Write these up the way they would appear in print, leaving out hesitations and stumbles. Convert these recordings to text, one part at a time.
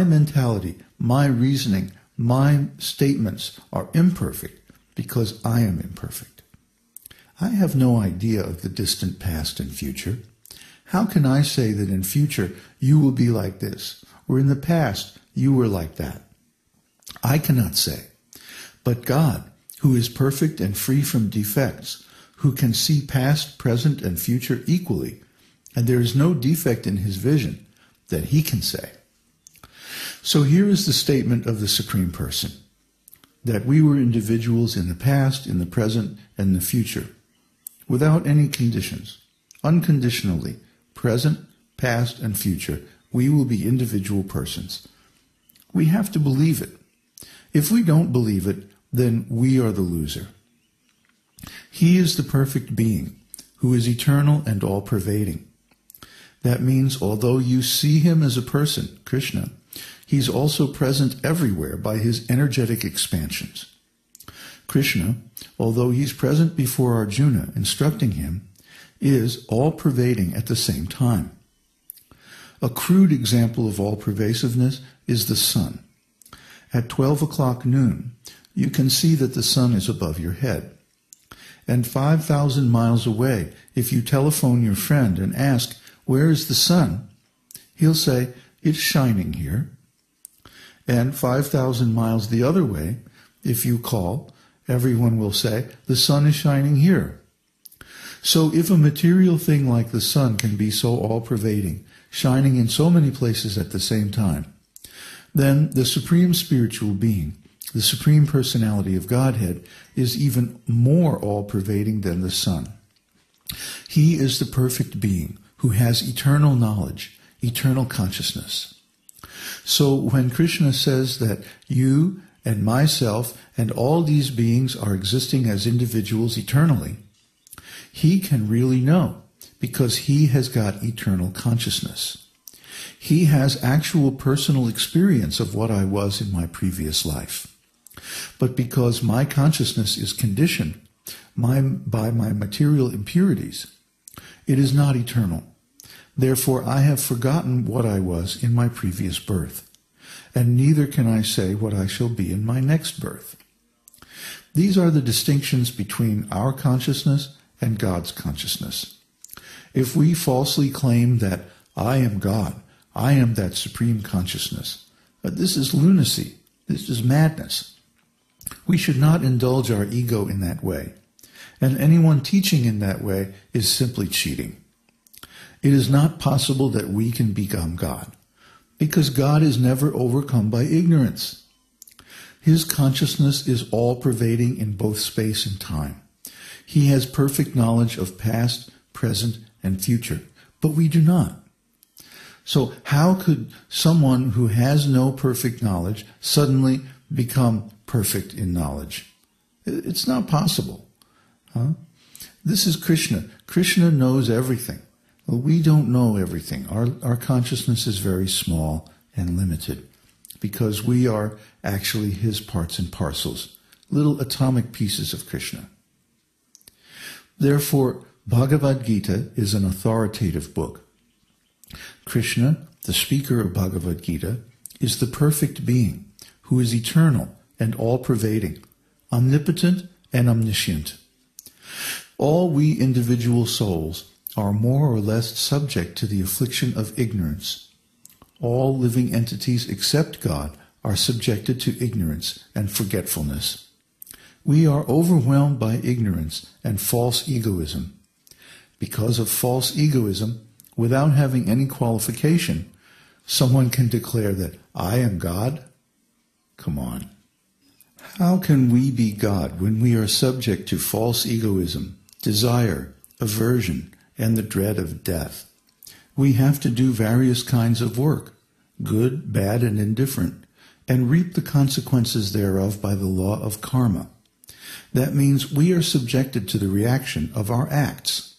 my mentality, my reasoning, my statements are imperfect because I am imperfect. I have no idea of the distant past and future. How can I say that in future you will be like this, or in the past you were like that? I cannot say. But God, who is perfect and free from defects, who can see past, present, and future equally, and there is no defect in his vision, that he can say. So here is the statement of the Supreme Person, that we were individuals in the past, in the present, and the future, without any conditions, unconditionally, present, past, and future, we will be individual persons. We have to believe it. If we don't believe it, then we are the loser. He is the perfect being, who is eternal and all-pervading. That means although you see him as a person, Krishna, he's also present everywhere by his energetic expansions. Krishna, although he's present before Arjuna, instructing him, is all-pervading at the same time. A crude example of all-pervasiveness is the sun. At 12 o'clock noon, you can see that the sun is above your head. And 5,000 miles away, if you telephone your friend and ask, "Where is the sun?" he'll say, "It's shining here." And 5,000 miles the other way, if you call, everyone will say, "The sun is shining here." So if a material thing like the sun can be so all-pervading, shining in so many places at the same time, then the Supreme Spiritual Being, the Supreme Personality of Godhead, is even more all-pervading than the sun. He is the perfect being who has eternal knowledge, eternal consciousness. So when Krishna says that you and myself and all these beings are existing as individuals eternally, he can really know because he has got eternal consciousness. He has actual personal experience of what I was in my previous life. But because my consciousness is conditioned by my material impurities, it is not eternal. Therefore, I have forgotten what I was in my previous birth, and neither can I say what I shall be in my next birth. These are the distinctions between our consciousness and God's consciousness. If we falsely claim that I am God, I am that supreme consciousness, this is lunacy, this is madness. We should not indulge our ego in that way, and anyone teaching in that way is simply cheating. It is not possible that we can become God, because God is never overcome by ignorance. His consciousness is all-pervading in both space and time. He has perfect knowledge of past, present, and future, but we do not. So how could someone who has no perfect knowledge suddenly become perfect in knowledge? It's not possible. This is Krishna. Krishna knows everything. Well, we don't know everything. Our consciousness is very small and limited because we are actually his parts and parcels, little atomic pieces of Krishna. Therefore, Bhagavad-gītā is an authoritative book. Krishna, the speaker of Bhagavad-gītā, is the perfect being who is eternal and all-pervading, omnipotent and omniscient. All we individual souls are more or less subject to the affliction of ignorance. All living entities except God are subjected to ignorance and forgetfulness. We are overwhelmed by ignorance and false egoism. Because of false egoism, without having any qualification, someone can declare that I am God? Come on. How can we be God when we are subject to false egoism, desire, aversion, and the dread of death? We have to do various kinds of work, good, bad, and indifferent, and reap the consequences thereof by the law of karma. That means we are subjected to the reaction of our acts.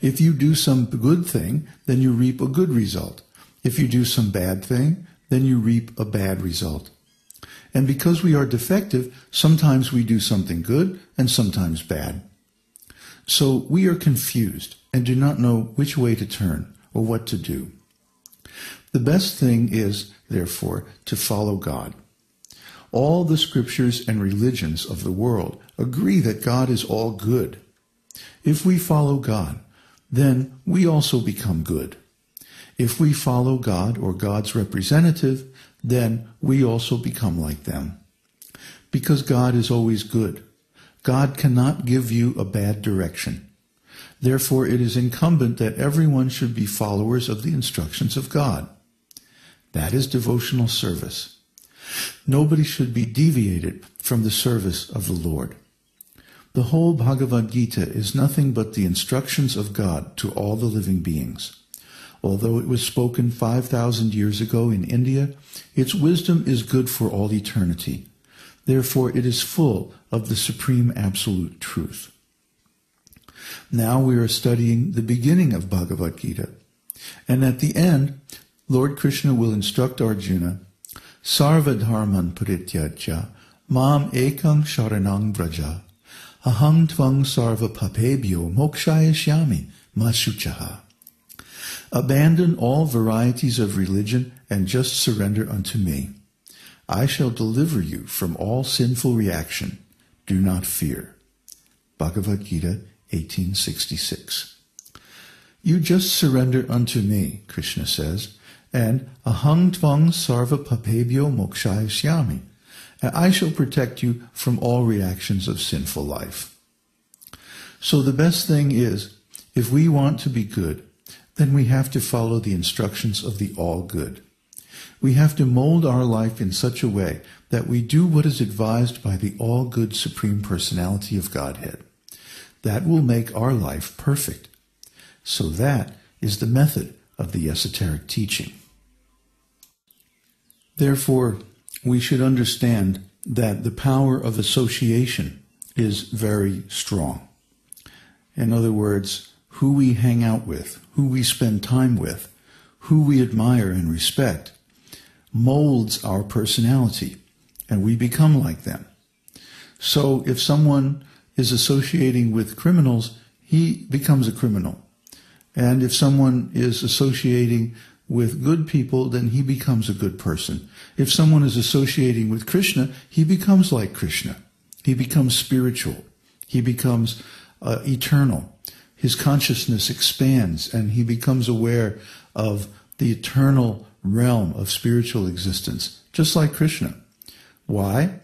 If you do some good thing, then you reap a good result. If you do some bad thing, then you reap a bad result. And because we are defective, sometimes we do something good and sometimes bad. So we are confused and do not know which way to turn or what to do. The best thing is therefore, to follow God. All the scriptures and religions of the world agree that God is all good. If we follow God, then we also become good. If we follow God or God's representative, then we also become like them. Because God is always good. God cannot give you a bad direction. Therefore, it is incumbent that everyone should be followers of the instructions of God. That is devotional service. Nobody should be deviated from the service of the Lord. The whole Bhagavad-gītā is nothing but the instructions of God to all the living beings. Although it was spoken 5,000 years ago in India, its wisdom is good for all eternity. Therefore, it is full of the supreme absolute truth. Now we are studying the beginning of Bhagavad-gītā, and at the end, Lord Krishna will instruct Arjuna, sarve dharman parityajya, mam ekang sharanang vraja, aham tvam sarva papebhyo mokshayashyami mashuchaha. Abandon all varieties of religion and just surrender unto me. I shall deliver you from all sinful reaction. Do not fear. Bhagavad-gītā 1866. You just surrender unto me, Krishna says, and aham tvam sarva papebhyo mokshayashyami, and I shall protect you from all reactions of sinful life. So the best thing is, if we want to be good, then we have to follow the instructions of the all-good. We have to mold our life in such a way that we do what is advised by the all-good Supreme Personality of Godhead. That will make our life perfect. So that is the method of the esoteric teaching. Therefore, we should understand that the power of association is very strong. In other words, who we hang out with, who we spend time with, who we admire and respect, molds our personality, and we become like them. So if someone is associating with criminals, he becomes a criminal. And if someone is associating with good people, then he becomes a good person. If someone is associating with Krishna, he becomes like Krishna. He becomes spiritual. He becomes eternal. His consciousness expands, and he becomes aware of the eternal realm of spiritual existence, just like Krishna. Why?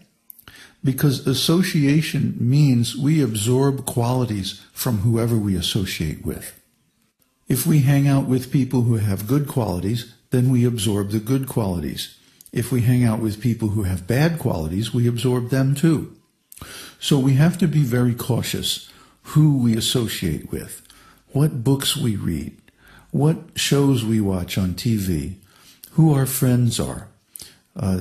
Because association means we absorb qualities from whoever we associate with. If we hang out with people who have good qualities, then we absorb the good qualities. If we hang out with people who have bad qualities, we absorb them too. So we have to be very cautious who we associate with, what books we read, what shows we watch on TV, who our friends are.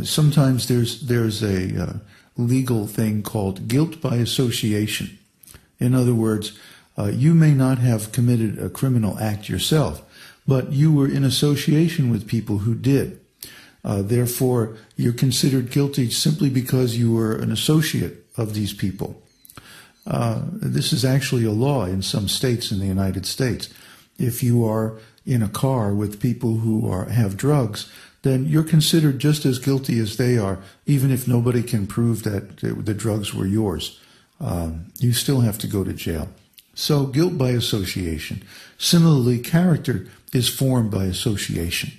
Sometimes there's a legal thing called guilt by association. In other words, you may not have committed a criminal act yourself, but you were in association with people who did. Therefore, you're considered guilty simply because you were an associate of these people. This is actually a law in some states in the United States. If you are in a car with people who have drugs, then you're considered just as guilty as they are, even if nobody can prove that the drugs were yours. You still have to go to jail. So guilt by association. Similarly, character is formed by association.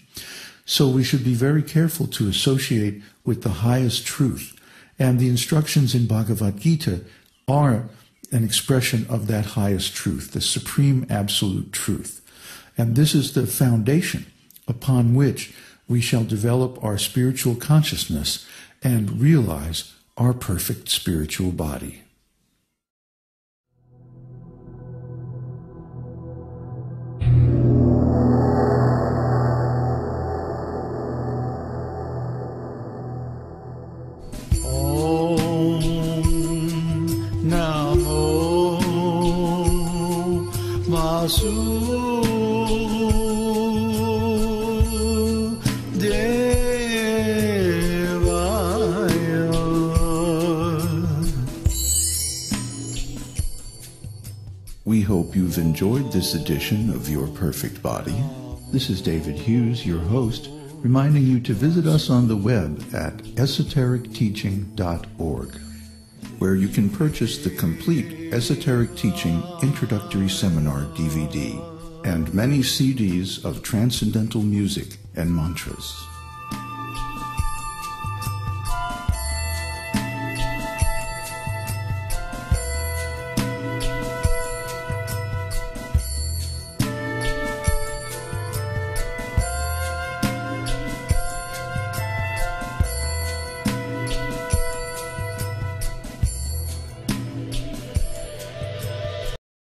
So we should be very careful to associate with the highest truth. And the instructions in Bhagavad-gītā are an expression of that highest truth, the supreme absolute truth. And this is the foundation upon which we shall develop our spiritual consciousness and realize our perfect spiritual body. We hope you've enjoyed this edition of Your Perfect Body. This is David Hughes, your host, reminding you to visit us on the web at esotericteaching.org, where you can purchase the complete Esoteric Teaching Introductory Seminar DVD and many CDs of transcendental music and mantras.